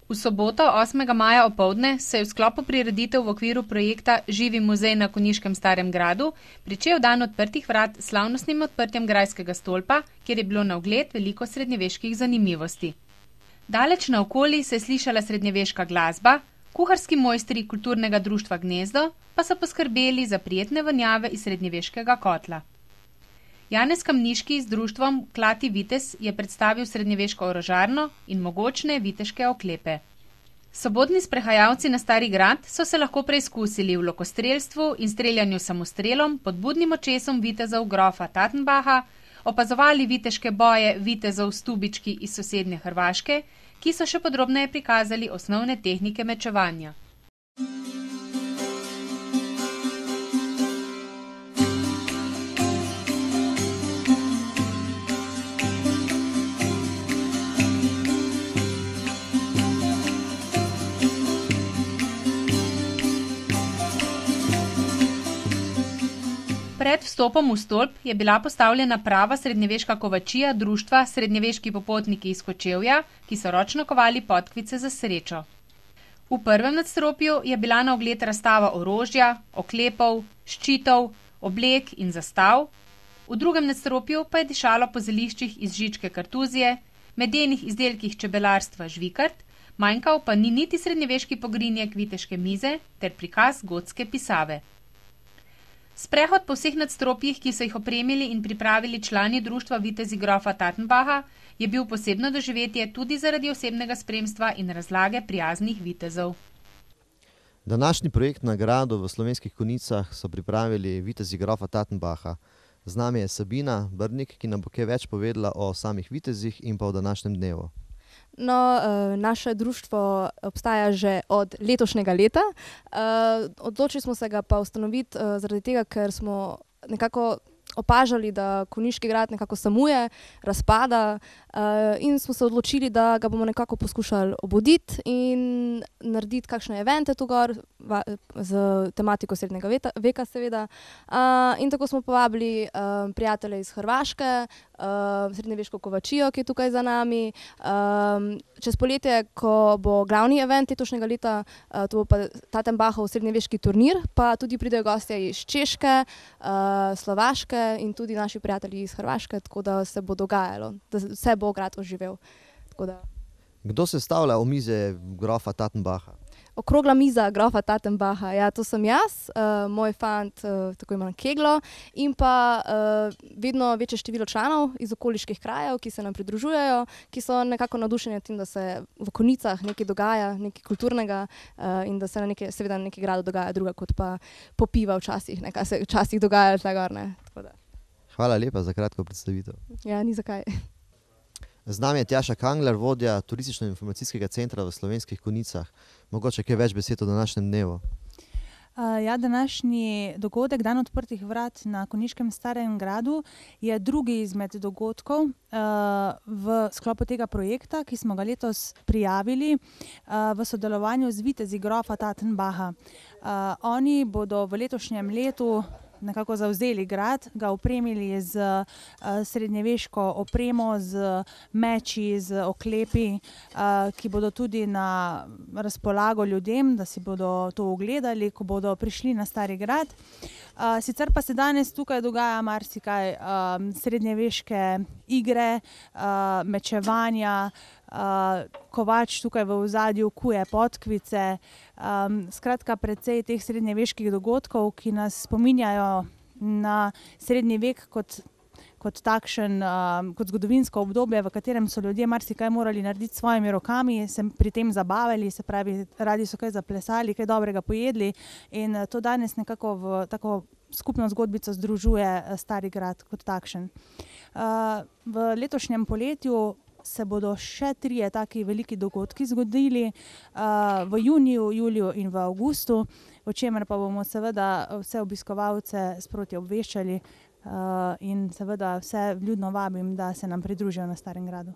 V soboto, 8. maja opoldne, se je v sklopu prireditev v okviru projekta Živi muzej na Konjiškem Starem gradu pričel dan odprtih vrat s slavnostnim odprtjem grajskega stolpa, kjer je bilo na ogled veliko srednjeveških zanimivosti. Daleč naokoli se je slišala srednjeveška glasba, kuharski mojstri kulturnega društva Gnezdo pa so poskrbeli za prijetne vonjave iz srednjeveškega kotla. Janez Kamniški z društvom Klati Vitez je predstavil srednjeveško orožarno in mogočne viteške oklepe. Sobotni sprehajalci na Stari grad so se lahko preizkusili v lokostrelstvu in streljanju samostrelom pod budnim očesom vitezov grofa Tattenbacha, opazovali viteške boje vitezov Stubički iz sosednje Hrvaške, ki so še podrobneje prikazali osnovne tehnike mečevanja. Pred vstopom v stolp je bila postavljena prava srednjeveška kovačija društva Srednjeveški popotniki iz Kočevja, ki so ročno kovali podkvice za srečo. V prvem nadstropju je bila na ogled razstava orožja, oklepov, ščitov, oblek in zastav, v drugem nadstropju pa je dišalo po zeliščih iz žičke kartuzije, medenih izdelkih čebelarstva žvikart, manjkal pa ni niti srednjeveški pogrinjek viteške mize ter prikaz gotske pisave. Sprehod po vseh nadstropjih, ki so jih opremili in pripravili člani društva Vitezi grofa Tattenbacha, je bil posebno doživetje tudi zaradi osebnega spremstva in razlage prijaznih vitezov. Današnji projekt na gradu v Slovenskih Konjicah so pripravili Vitezi grofa Tattenbacha. Z nami je Sabina Brnik, ki nam bo kaj več povedala o samih vitezih in pa o današnjem dnevu. No, naše društvo obstaja že od letošnjega leta. Odločili smo se ga pa ustanoviti zaradi tega, ker smo nekako opažali, da Konjiški grad nekako samuje, razpada, in smo se odločili, da ga bomo nekako poskušali obuditi in narediti kakšne evente tu gor z tematiko srednjega veka seveda. In tako smo povabili prijatelje iz Hrvaške, srednjeveško kovačijo, ki je tukaj za nami. Čez poletje, ko bo glavni event letošnjega leta, to bo pa Tattenbachov srednjeveški turnir, pa tudi pridejo gostje iz Češke, Slovaške in tudi naši prijatelji iz Hrvaške, tako da se bo dogajalo, da vse bo grad oživel. Kdo sestavlja omizje grofa Tattenbacha? Okrogla miza grofa Tattenbacha, ja, to sem jaz, moj fant, tako imenovan Keglo, in pa vedno večje število članov iz okoliških krajev, ki se nam pridružujejo, ki so nekako navdušeni tem, da se v Konjicah nekaj dogaja, nekaj kulturnega, in da se seveda na nekaj gradu dogaja druga kot pa popiva včasih, kar se včasih dogaja tle gor, ne. Hvala lepa za kratko predstavitev. Ja, ni zakaj. Z nami je Tjaša Kangler, vodja Turistično-informacijskega centra v Slovenskih Konjicah. Mogoče kaj več besed o današnjem dnevu? Ja, današnji dogodek, dan odprtih vrat na Konjiškem Starem gradu, je drugi izmed dogodkov v sklopu tega projekta, ki smo ga letos prijavili v sodelovanju z Vitezi grofa Tattenbacha. Oni bodo v letošnjem letu nekako zavzeli grad, ga opremili z srednjeveško opremo, z meči, z oklepi, ki bodo tudi na razpolago ljudem, da si bodo to ogledali, ko bodo prišli na Stari grad. Sicer pa se danes tukaj dogaja marsikaj, srednjeveške igre, mečevanja, kovač tukaj v ozadju kuje podkvice, skratka precej teh srednjeveških dogodkov, ki nas spominjajo na srednji vek kot takšen, kot zgodovinsko obdobje, v katerem so ljudje marsikaj morali narediti s svojimi rokami, se pri tem zabavali, se pravi, radi so kaj zaplesali, kaj dobrega pojedli, in to danes nekako v tako skupno zgodbico združuje Stari grad kot takšen. V letošnjem poletju se bodo še 3 taki veliki dogodki zgodili, v juniju, juliju in v avgustu, o čemer pa bomo seveda vse obiskovalce sproti obveščali, in seveda vse vljudno vabim, da se nam pridružijo na Starem gradu.